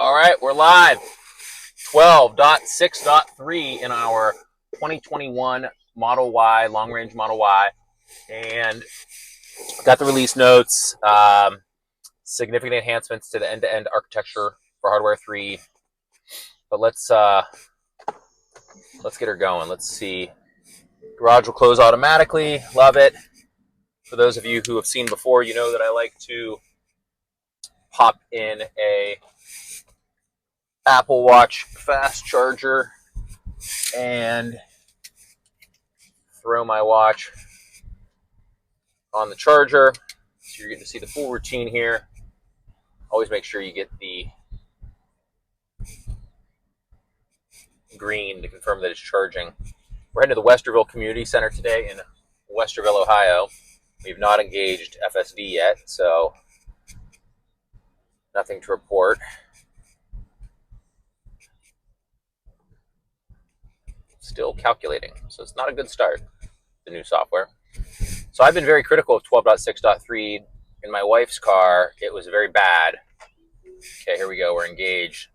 All right, we're live. 12.6.3 in our 2021 Model Y, long-range Model Y. And got the release notes, significant enhancements to the end-to-end architecture for Hardware 3. But let's get her going. Let's see. Garage will close automatically. Love it. For those of you who have seen before, you know that I like to pop in a Apple Watch fast charger and throw my watch on the charger. So you're getting to see the full routine here. Always make sure you get the green to confirm that it's charging. We're heading to the Westerville Community Center today in Westerville, Ohio. We've not engaged FSD yet, so nothing to report. Still calculating, so it's not a good start, the new software. So I've been very critical of 12.6.3. In my wife's car, it was very bad. Okay, here we go. We're engaged.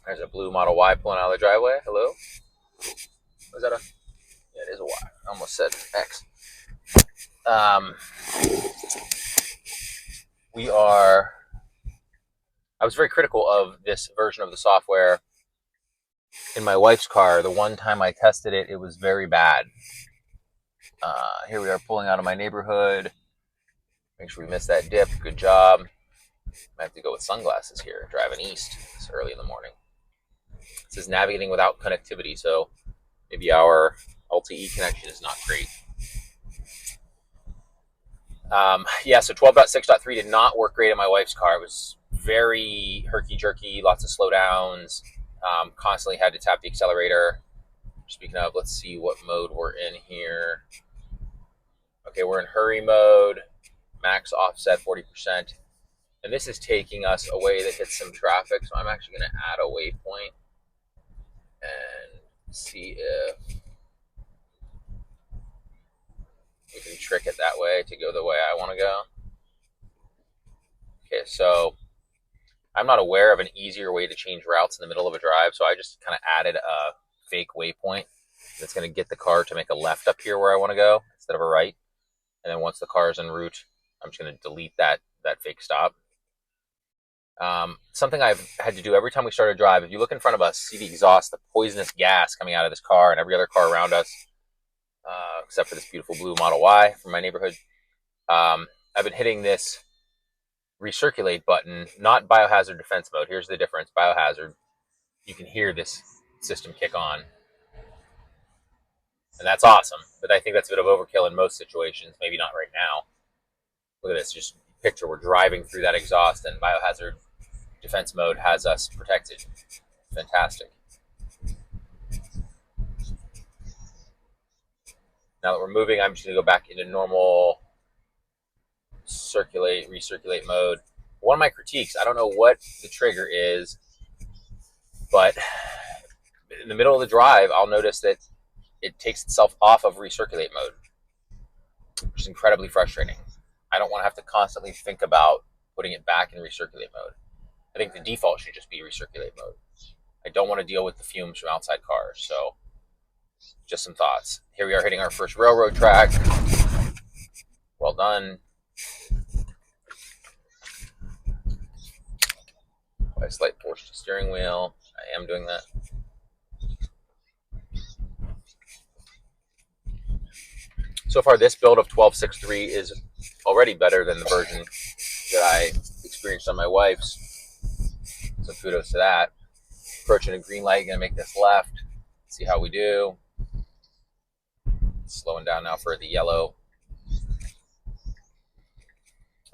There's a blue Model Y pulling out of the driveway. Hello? Was that a... Yeah, it is a Y. I almost said X. I was very critical of this version of the software in my wife's car. The one time I tested it, it was very bad. Here we are pulling out of my neighborhood. Make sure we miss that dip. Good job. I have to go with sunglasses here, driving east. It's early in the morning. It says navigating without connectivity, so maybe our LTE connection is not great. Yeah, so 12.6.3 did not work great in my wife's car. It was very herky-jerky, lots of slowdowns, constantly had to tap the accelerator. Speaking of, let's see what mode we're in here. Okay, we're in hurry mode, max offset 40%. And this is taking us away that hits some traffic, so I'm actually going to add a waypoint and see if we can trick it that way to go the way I want to go. Okay, so I'm not aware of an easier way to change routes in the middle of a drive, so I just kind of added a fake waypoint that's going to get the car to make a left up here where I want to go instead of a right. And then once the car is en route, I'm just going to delete that fake stop. Something I've had to do every time we start a drive, if you look in front of us, see the exhaust, the poisonous gas coming out of this car and every other car around us, except for this beautiful blue Model Y from my neighborhood. I've been hitting this recirculate button, not biohazard defense mode. Here's the difference. Biohazard, you can hear this system kick on. And that's awesome, but I think that's a bit of overkill in most situations, maybe not right now. Look at this, just picture we're driving through that exhaust and biohazard defense mode has us protected. Fantastic. Now that we're moving, I'm just going to go back into normal recirculate mode. One of my critiques, I don't know what the trigger is, but in the middle of the drive, I'll notice that it takes itself off of recirculate mode, which is incredibly frustrating. I don't want to have to constantly think about putting it back in recirculate mode. I think the default should just be recirculate mode. I don't want to deal with the fumes from outside cars, so just some thoughts. Here we are hitting our first railroad track. Well done. By a slight force to steering wheel. I am doing that. So far, this build of 12.6.3 is already better than the version that I experienced on my wife's. So kudos to that. Approaching a green light, gonna make this left. See how we do. Slowing down now for the yellow.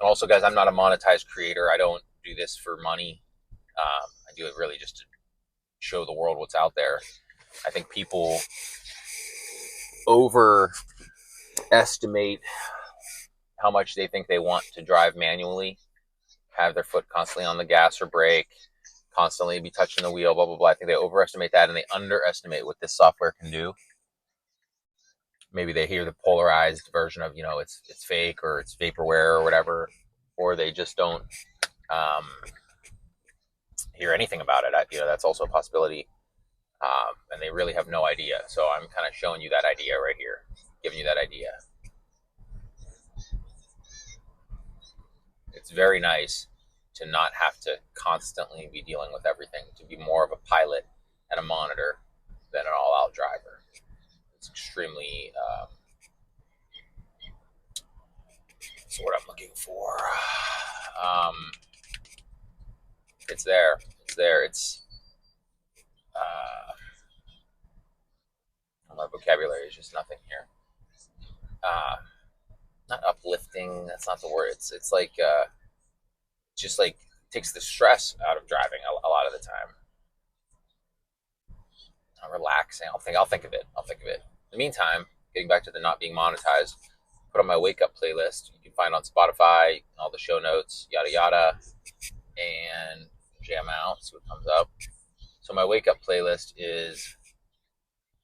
And also, guys, I'm not a monetized creator. I don't do this for money. I do it really just to show the world what's out there. I think people overestimate how much they think they want to drive manually, have their foot constantly on the gas or brake, constantly be touching the wheel, blah, blah, blah. I think they overestimate that and they underestimate what this software can do. Maybe they hear the polarized version of, it's fake or it's vaporware or whatever, or they just don't hear anything about it. That's also a possibility. And they really have no idea. So I'm kind of showing you that idea right here, giving you that idea. It's very nice to not have to constantly be dealing with everything, to be more of a pilot and a monitor than an all-out driver. It's extremely, that's what I'm looking for. It's there. It's there. It's, my vocabulary is just nothing here. Not uplifting. That's not the word. It's like, just like takes the stress out of driving a lot of the time. Relaxing. I'll think of it. In the meantime, getting back to the not being monetized, put on my wake up playlist. You can find on Spotify, all the show notes, yada yada, and jam out, see what comes up. So my wake up playlist is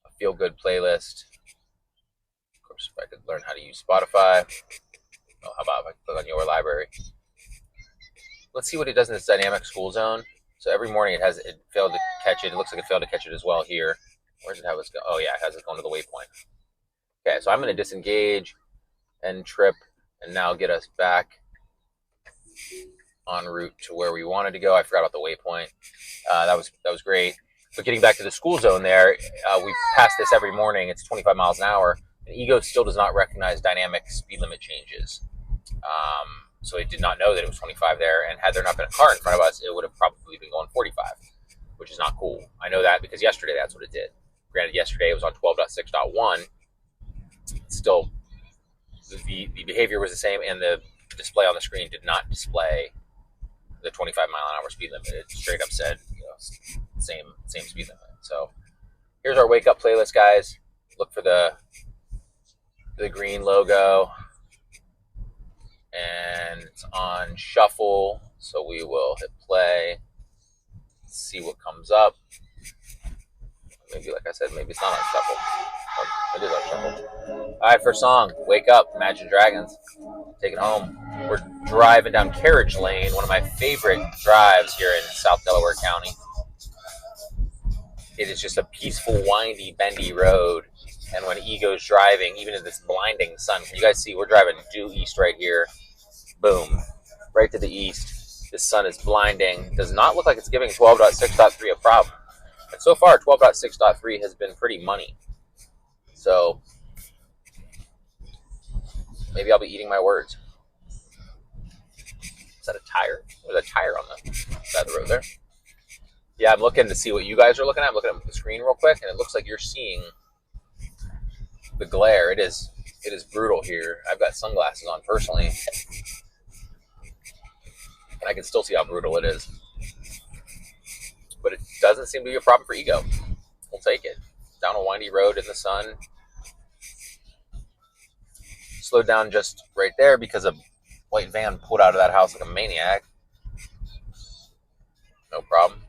a feel good playlist. Of course, if I could learn how to use Spotify. Oh, how about if I click on your library? Let's see what it does in this dynamic school zone. So every morning it failed to catch it. It looks like it failed to catch it as well here. Where does it have us go? Oh yeah, it has it going to the waypoint. Okay, so I'm going to disengage and trip and now get us back en route to where we wanted to go. I forgot about the waypoint. That was great. But getting back to the school zone there, we pass this every morning. It's 25 miles an hour. And Ego still does not recognize dynamic speed limit changes. So it did not know that it was 25 there. And had there not been a car in front of us, it would have probably been going 45, which is not cool. I know that because yesterday that's what it did. Granted, yesterday it was on 12.6.1. Still, the behavior was the same, and the display on the screen did not display the 25 mile an hour speed limit. It straight up said, same speed limit. So here's our wake up playlist, guys. Look for the green logo, and it's on shuffle. So we will hit play, see what comes up. Maybe, like I said, maybe it's not on shuffle. It is on shuffle. All right, first song, Wake Up, Imagine Dragons. Take it home. We're driving down Carriage Lane, one of my favorite drives here in South Delaware County. It is just a peaceful, windy, bendy road. And when Ego's driving, even in this blinding sun, you guys see we're driving due east right here. Boom. Right to the east. The sun is blinding. Does not look like it's giving 12.6.3 a problem. And so far, 12.6.3 has been pretty money. So maybe I'll be eating my words. Is that a tire? There's a tire on the side of the road there. Yeah, I'm looking to see what you guys are looking at. I'm looking at the screen real quick, and it looks like you're seeing the glare. It is brutal here. I've got sunglasses on personally, and I can still see how brutal it is. But it doesn't seem to be a problem for Ego. We'll take it. Down a windy road in the sun. Slowed down just right there because a white van pulled out of that house like a maniac. No problem.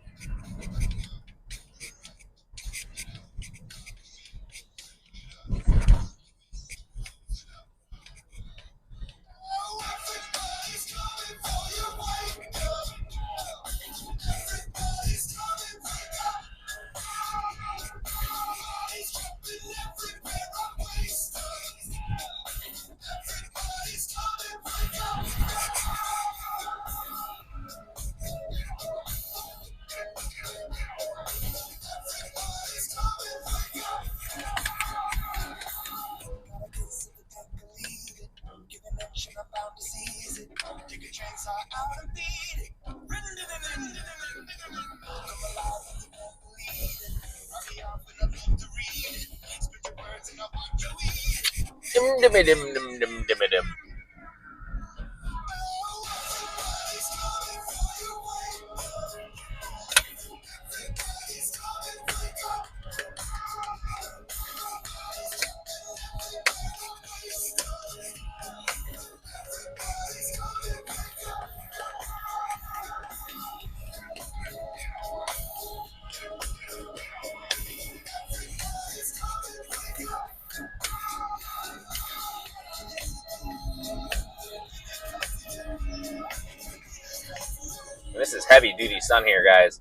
This is heavy duty sun here, guys.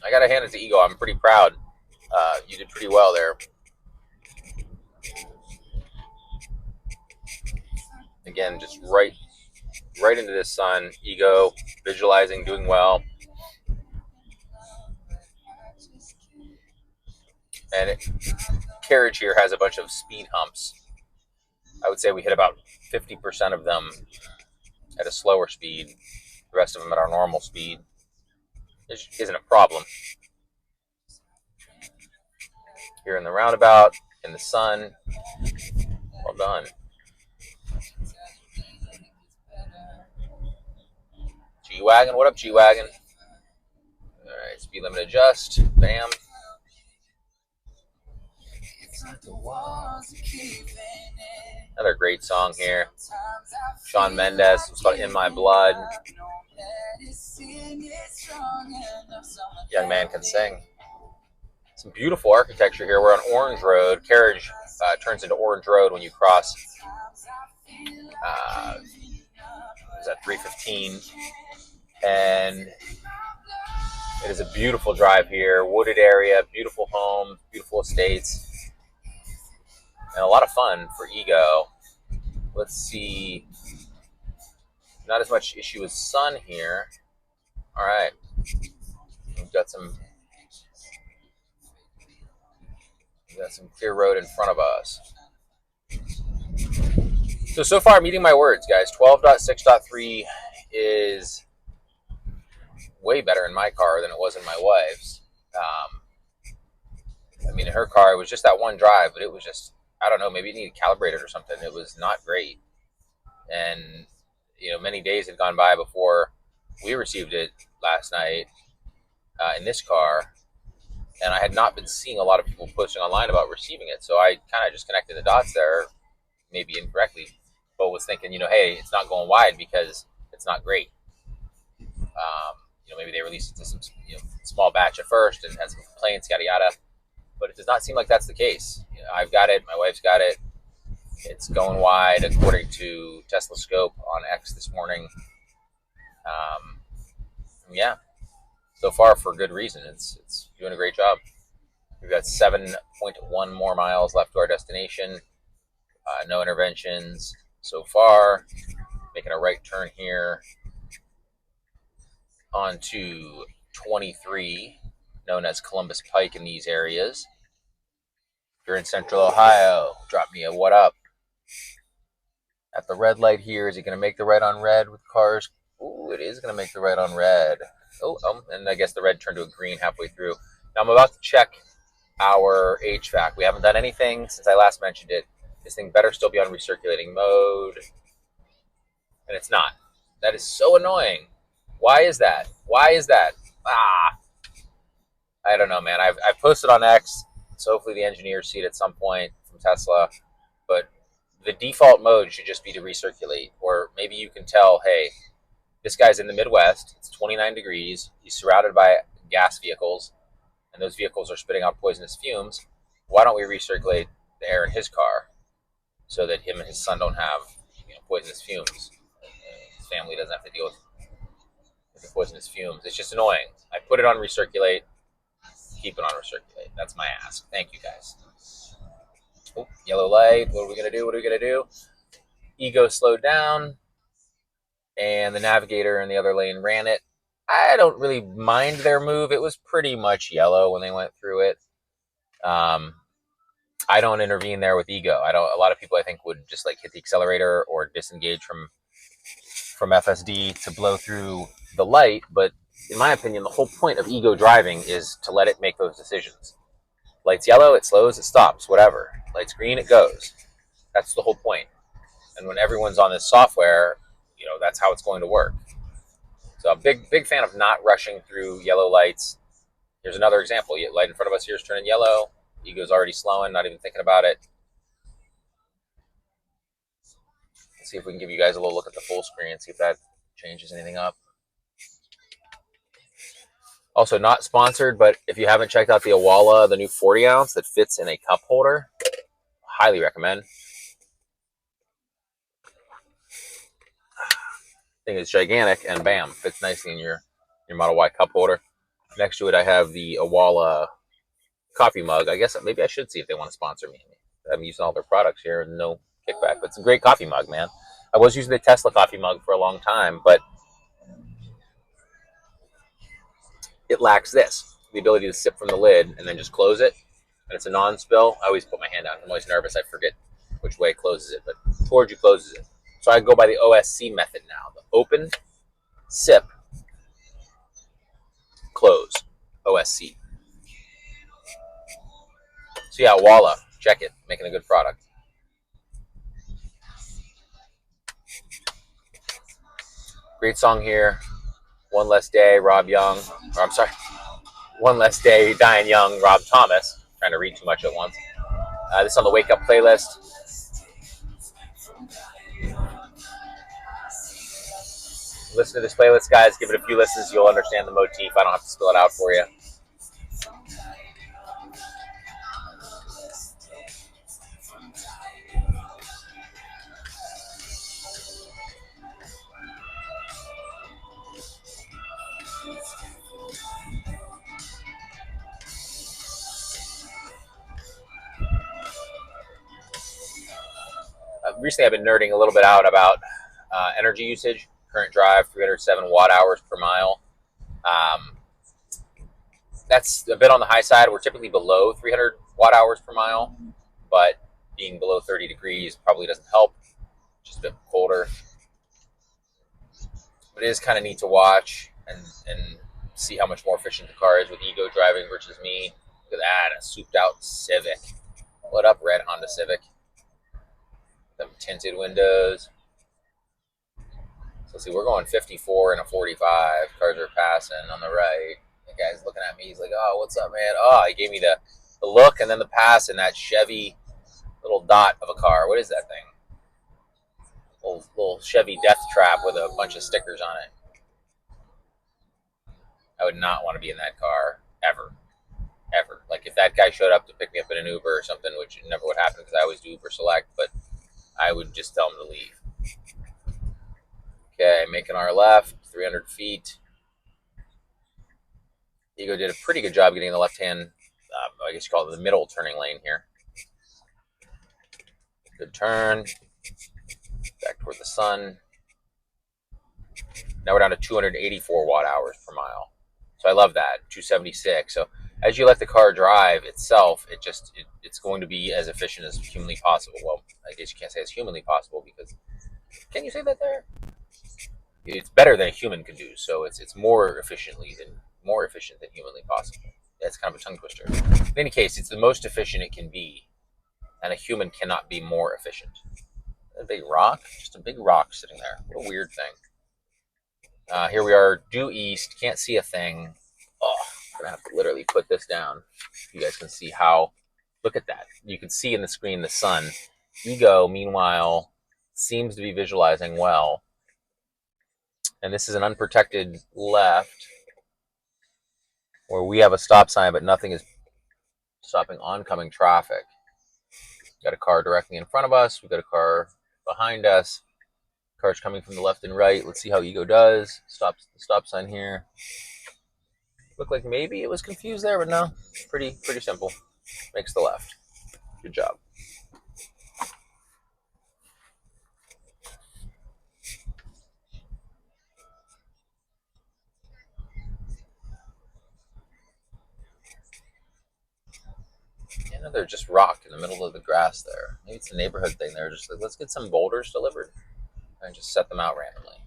I gotta hand it to Ego. I'm pretty proud. You did pretty well there. Again, just right into the sun. Ego, visualizing, doing well. And carriage here has a bunch of speed humps. I would say we hit about 50% of them at a slower speed. The rest of them at our normal speed. It isn't a problem. Here in the roundabout, in the sun. Well done. G-Wagon, what up, G-Wagon? All right, speed limit adjust. Bam. Another great song here. Shawn Mendes. It's called In My Blood. Young Man Can Sing. Some beautiful architecture here. We're on Orange Road. Carriage turns into Orange Road when you cross. Is that 315? And it is a beautiful drive here. Wooded area, beautiful homes, beautiful estates, and a lot of fun for Ego. Let's see. Not as much issue with sun here. All right. We've got some clear road in front of us. So far, I'm eating my words, guys. 12.6.3 is way better in my car than it was in my wife's. I mean, in her car, it was just that one drive, but it was just, I don't know, maybe it needed calibrated or something. It was not great. And, you know, many days had gone by before we received it last night in this car. And I had not been seeing a lot of people posting online about receiving it. So I kind of just connected the dots there, maybe incorrectly, but was thinking, you know, hey, it's not going wide because it's not great. You know, maybe they released it to some, you know, small batch at first and had some complaints, yada yada. But it does not seem like that's the case. You know, I've got it. My wife's got it. It's going wide according to Tesla Scope on X this morning. Yeah, so far for good reason. It's doing a great job. We've got 7.1 more miles left to our destination. No interventions so far. Making a right turn here onto 23, known as Columbus Pike in these areas. If you're in Central Ohio, drop me a what up. At the red light here, is it going to make the right on red with cars? Ooh, it is going to make the right on red. And I guess the red turned to a green halfway through. Now I'm about to check our HVAC. We haven't done anything since I last mentioned it. This thing better still be on recirculating mode. And it's not. That is so annoying. Why is that? Why is that? I don't know, man. I've posted on X, so hopefully the engineers see it at some point from Tesla. But the default mode should just be to recirculate. Or maybe you can tell, hey, this guy's in the Midwest. It's 29 degrees. He's surrounded by gas vehicles, and those vehicles are spitting out poisonous fumes. Why don't we recirculate the air in his car so that him and his son don't have, you know, poisonous fumes? His family doesn't have to deal with the poisonous fumes. It's just annoying. I put it on recirculate. Keep it on recirculate. That's my ask. Thank you, guys. Oh, yellow light. What are we going to do? What are we going to do? Ego slowed down, and the navigator in the other lane ran it. I don't really mind their move. It was pretty much yellow when they went through it. I don't intervene there with Ego. A lot of people, I think, would just like hit the accelerator or disengage from FSD to blow through the light. But in my opinion, the whole point of Ego driving is to let it make those decisions. Light's yellow, it slows, it stops, whatever. Light's green, it goes. That's the whole point. And when everyone's on this software, you know, that's how it's going to work. So I'm big fan of not rushing through yellow lights. Here's another example. Light in front of us here is turning yellow. Ego's already slowing, not even thinking about it. Let's see if we can give you guys a little look at the full screen and see if that changes anything up. Also, not sponsored, but if you haven't checked out the Awala, the new 40 ounce that fits in a cup holder, highly recommend. Thing is gigantic, and bam, fits nicely in your Model Y cup holder. Next to it, I have the Awala coffee mug. I guess maybe I should see if they want to sponsor me. I'm using all their products here, and no kickback, but it's a great coffee mug, man. I was using the Tesla coffee mug for a long time, but it lacks this, the ability to sip from the lid and then just close it. And it's a non-spill. I always put my hand out. I'm always nervous. I forget which way it closes it, but towards you closes it. So I go by the OSC method now. The open, sip, close, OSC. So yeah, Walla, check it. Making a good product. Great song here. One Less Day, Rob Young. Or I'm sorry, One Less Day, Diane Young, Rob Thomas. I'm trying to read too much at once. This is on the Wake Up playlist. Listen to this playlist, guys. Give it a few listens. You'll understand the motif. I don't have to spell it out for you. Recently, I've been nerding a little bit out about energy usage. Current drive, 307 watt hours per mile. That's a bit on the high side. We're typically below 300 watt hours per mile, but being below 30 degrees probably doesn't help. Just a bit colder. But it is kind of neat to watch and see how much more efficient the car is with Ego driving versus me. Look at that, a souped out Civic. What up, red Honda Civic? Them tinted windows. So see, we're going 54 and a 45. Cars are passing on the right. The guy's looking at me. He's like, "Oh, what's up, man?" Oh, he gave me the look and then the pass in that Chevy little dot of a car. What is that thing? Little Chevy death trap with a bunch of stickers on it. I would not want to be in that car ever. Ever. Like if that guy showed up to pick me up in an Uber or something, which never would happen because I always do Uber Select, but I would just tell him to leave. Okay, making our left, 300 feet. Ego did a pretty good job getting the left-hand, I guess you call it the middle turning lane here. Good turn. Back toward the sun. Now we're down to 284 watt hours per mile. So I love that, 276. So as you let the car drive itself, it's going to be as efficient as humanly possible. Well, I guess you can't say as humanly possible because, can you say that there? It's better than a human could do, so it's more efficient than humanly possible. That's kind of a tongue twister. In any case, it's the most efficient it can be, and a human cannot be more efficient. A big rock, just a big rock sitting there. What a weird thing. Here we are, due east. Can't see a thing. Oh, I'm gonna have to literally put this down. You guys can see how. Look at that. You can see in the screen the sun. Ego, meanwhile, seems to be visualizing well. And this is an unprotected left where we have a stop sign, but nothing is stopping oncoming traffic. We've got a car directly in front of us. We've got a car behind us. Cars coming from the left and right. Let's see how Ego does. Stops the stop sign here. Looked like maybe it was confused there, but no. Pretty simple. Makes the left. Good job. They're just rock in the middle of the grass there. Maybe it's a neighborhood thing. They're just like, let's get some boulders delivered and just set them out randomly.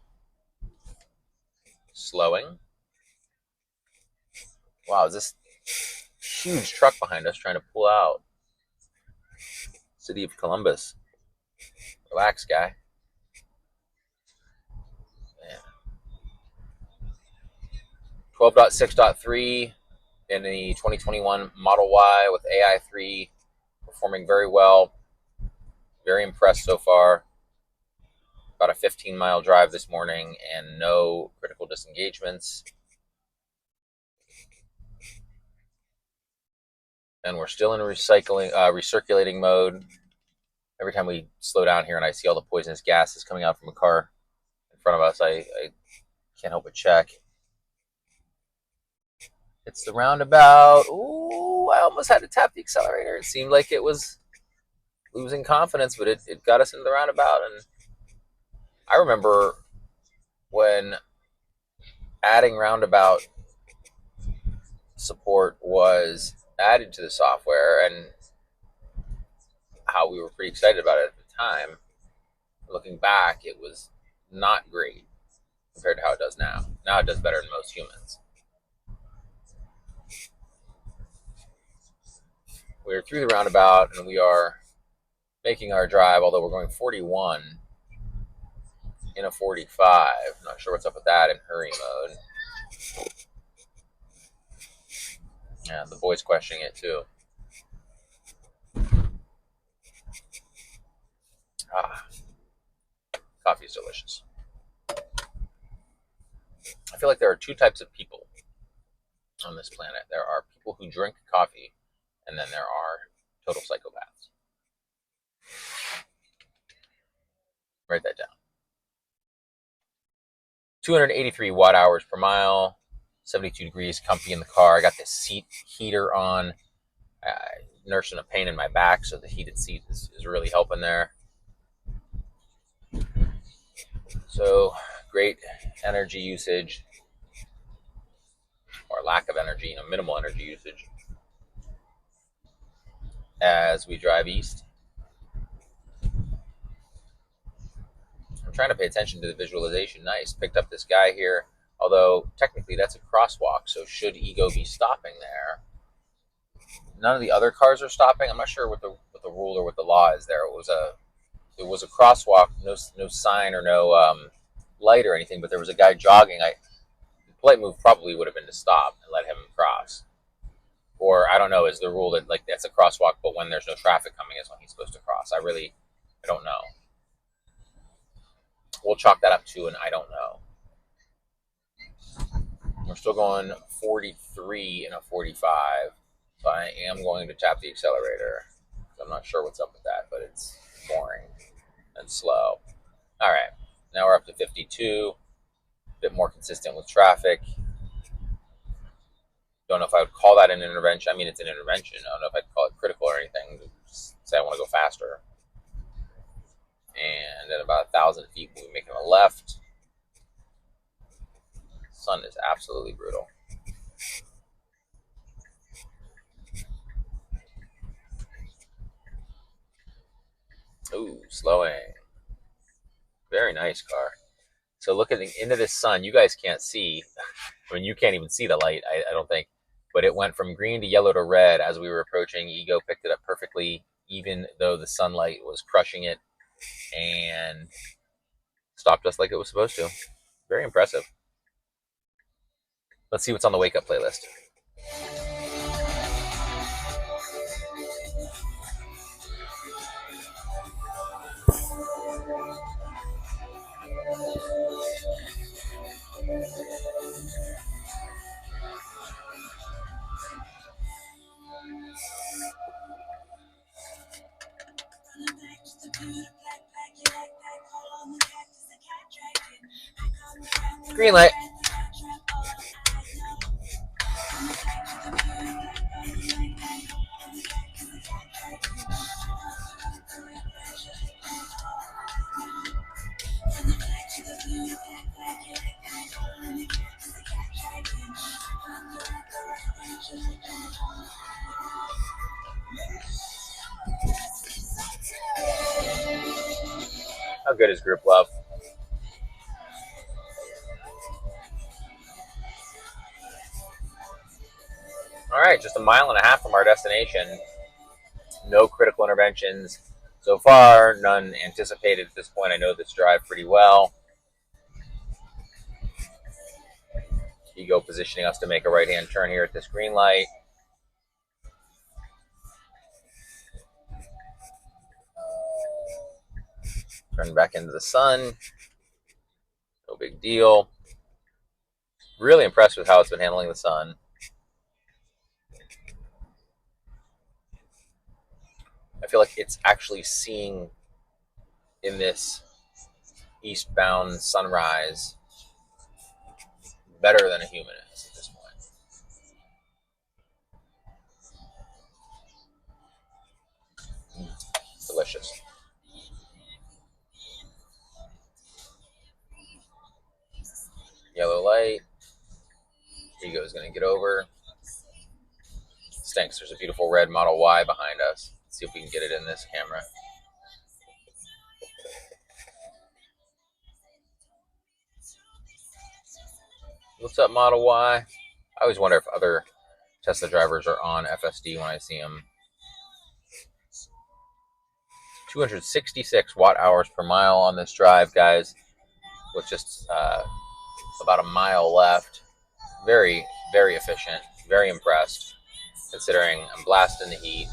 Slowing. Wow, is this huge truck behind us trying to pull out? City of Columbus. Relax, guy. Yeah. 12.6.3 in the 2021 Model Y with AI3 performing very well. Very impressed so far. About a 15-mile drive this morning and no critical disengagements. And we're still in recirculating mode. Every time we slow down here and I see all the poisonous gases coming out from a car in front of us. I can't help but check. It's the roundabout. Ooh, I almost had to tap the accelerator. It seemed like it was losing confidence, but it got us into the roundabout. And I remember when adding roundabout support was added to the software and how we were pretty excited about it at the time. Looking back, it was not great compared to how it does now. Now it does better than most humans. We're through the roundabout and we are making our drive, although we're going 41 in a 45. Not sure what's up with that in hurry mode. Yeah, the boy's questioning it too. Ah, coffee is delicious. I feel like there are two types of people on this planet. There are people who drink coffee, and then there are total psychopaths. Write that down. 283 watt hours per mile, 72 degrees, comfy in the car. I got the seat heater on. Nursing a pain in my back, so the heated seat is really helping there. So great energy usage, or lack of energy, minimal energy usage as we drive east. I'm trying to pay attention to the visualization. Nice. Picked up this guy here, although technically that's a crosswalk, so should Ego be stopping there? None of the other cars are stopping. I'm not sure what the rule or what the law is there. It was a crosswalk, no sign or no light or anything, but there was a guy jogging. The polite move probably would have been to stop and let him cross. Or I don't know, is the rule that like that's a crosswalk, but when there's no traffic coming is when he's supposed to cross? I don't know. We'll chalk that up to an I don't know. We're still going 43 in a 45, so I am going to tap the accelerator. I'm not sure what's up with that, but it's boring and slow. All right, now we're up to 52, a bit more consistent with traffic. Don't know if I would call that an intervention. I mean, it's an intervention. I don't know if I'd call it critical or anything. Just say I want to go faster. And at about 1,000 feet, we'll be making a left. The sun is absolutely brutal. Ooh, slowing. Very nice car. So looking into this sun, you guys can't see. I mean, you can't even see the light, I don't think. But it went from green to yellow to red as we were approaching. Ego picked it up perfectly, even though the sunlight was crushing it, and stopped us like it was supposed to. Very impressive. Let's see what's on the wake up playlist. Green light. How good is group love? All right, just a mile and a half from our destination. No critical interventions so far, none anticipated at this point. I know this drive pretty well. Ego positioning us to make a right-hand turn here at this green light. Turn back into the sun. No big deal. Really impressed with how it's been handling the sun. I feel like it's actually seeing in this eastbound sunrise better than a human is at this point. Delicious. Yellow light. Ego's going to get over. Stinks. There's a beautiful red Model Y behind us. Let's see if we can get it in this camera. What's up, Model Y? I always wonder if other Tesla drivers are on FSD when I see them. 266 watt hours per mile on this drive, guys, with just about a mile left. Very, very efficient. Very impressed, considering I'm blasting the heat,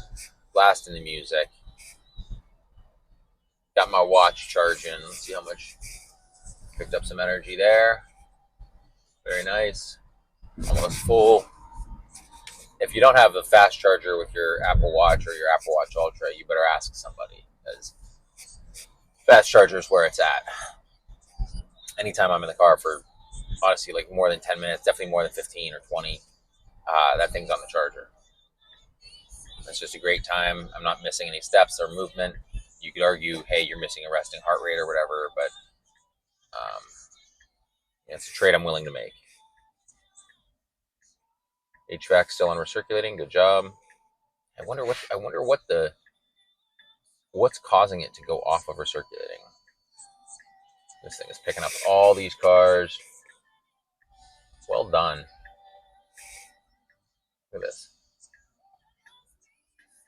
blasting the music. Got my watch charging. Let's see how much. Picked up some energy there. Very nice. Almost full. If you don't have a fast charger with your Apple Watch or your Apple Watch Ultra, you better ask somebody, because fast charger is where it's at. Anytime I'm in the car for, honestly, like more than 10 minutes, definitely more than 15 or 20, that thing's on the charger. It's just a great time. I'm not missing any steps or movement. You could argue, hey, you're missing a resting heart rate or whatever, but it's a trade I'm willing to make. HVAC still on recirculating. Good job. I wonder what's causing it to go off of recirculating. This thing is picking up all these cars. Well done. Look at this.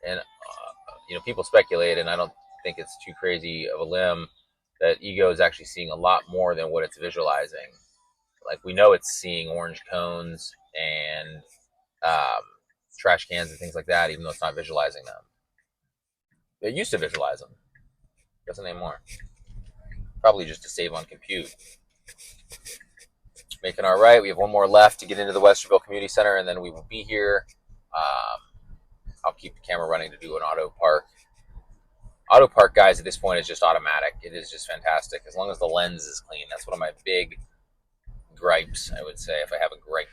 And people speculate, and I don't think it's too crazy of a limb, that Ego is actually seeing a lot more than what it's visualizing. Like, we know it's seeing orange cones and trash cans and things like that, even though it's not visualizing them. It used to visualize them. Doesn't anymore. Probably just to save on compute. Making our right. We have one more left to get into the Westerville Community Center, and then we will be here. I'll keep the camera running to do an auto park. Auto park, guys, at this point is just automatic. It is just fantastic. As long as the lens is clean. That's one of my big gripes, I would say, if I have a gripe.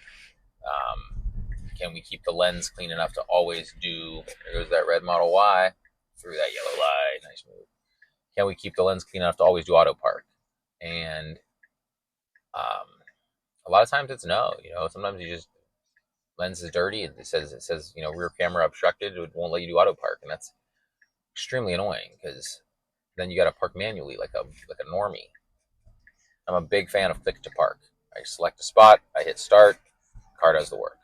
Can we keep the lens clean enough to always do... There goes that red Model Y through that yellow light. Nice move. Can we keep the lens clean enough to always do auto park? And a lot of times it's no. Sometimes you just... Lens is dirty. It says rear camera obstructed. It won't let you do auto park, and that's extremely annoying, because then you got to park manually like a normie. I'm a big fan of click to park. I select a spot, I hit start, car does the work.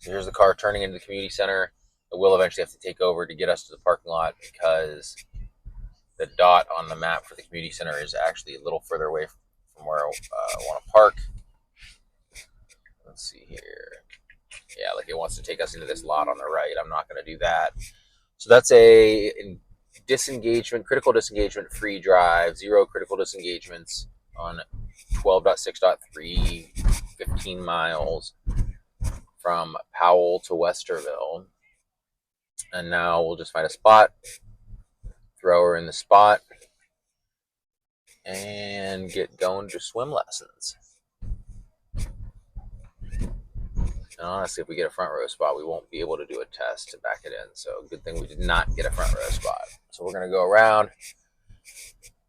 So here's the car turning into the community center. It will eventually have to take over to get us to the parking lot, because the dot on the map for the community center is actually a little further away from where I want to park. Let's see here. Yeah, like it wants to take us into this lot on the right. I'm not going to do that. So that's a critical disengagement free drive, 0 critical disengagements on 12.6.3, 15 miles from Powell to Westerville. And now we'll just find a spot, throw her in the spot, and get going to swim lessons. And honestly, if we get a front row spot, we won't be able to do a test to back it in. So good thing we did not get a front row spot. So we're going to go around,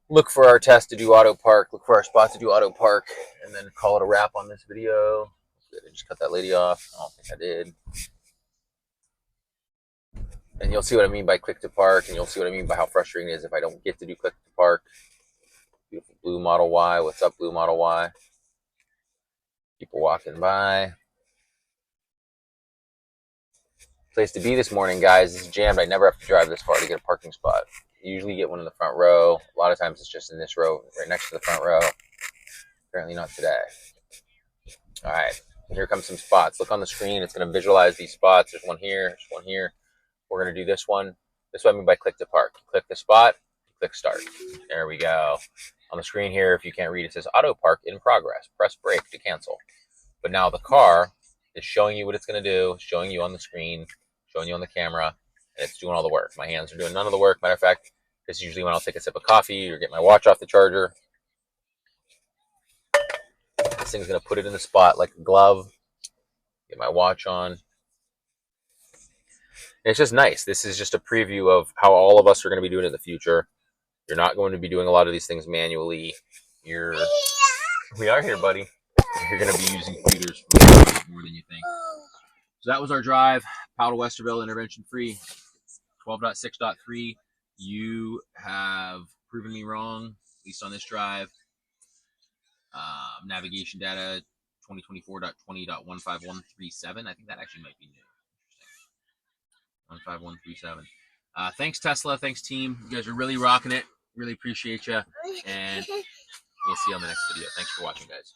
look for our test to do auto park, look for our spot to do auto park, and then call it a wrap on this video. Did I just cut that lady off? I don't think I did. And you'll see what I mean by click to park, and you'll see what I mean by how frustrating it is if I don't get to do click to park. Beautiful blue Model Y. What's up, blue Model Y? People walking by. Place to be this morning, guys. This is jammed. I never have to drive this far to get a parking spot. You usually get one in the front row. A lot of times it's just in this row, right next to the front row. Apparently not today. All right, here comes some spots. Look on the screen. It's going to visualize these spots. There's one here. There's one here. We're going to do this one. This is what I mean by click to park. Click the spot. Click start. There we go. On the screen here, if you can't read, it says auto park in progress. Press brake to cancel. But now the car is showing you what it's going to do, showing you on the screen, showing you on the camera, and it's doing all the work. My hands are doing none of the work. Matter of fact, This is usually when I'll take a sip of coffee or get my watch off the charger. This thing's going to put it in the spot like a glove. Get my watch on. And it's just nice. This is just a preview of how all of us are going to be doing it in the future. You're not going to be doing a lot of these things manually. We are here, buddy. You're going to be using computers more than you think. So that was our drive. Powell to Westerville, intervention free. 12.6.3. You have proven me wrong, at least on this drive. Navigation data 2024.20.15137. I think that actually might be new. Interesting. 15137. Thanks, Tesla. Thanks, team. You guys are really rocking it. Really appreciate you. And we'll see you on the next video. Thanks for watching, guys.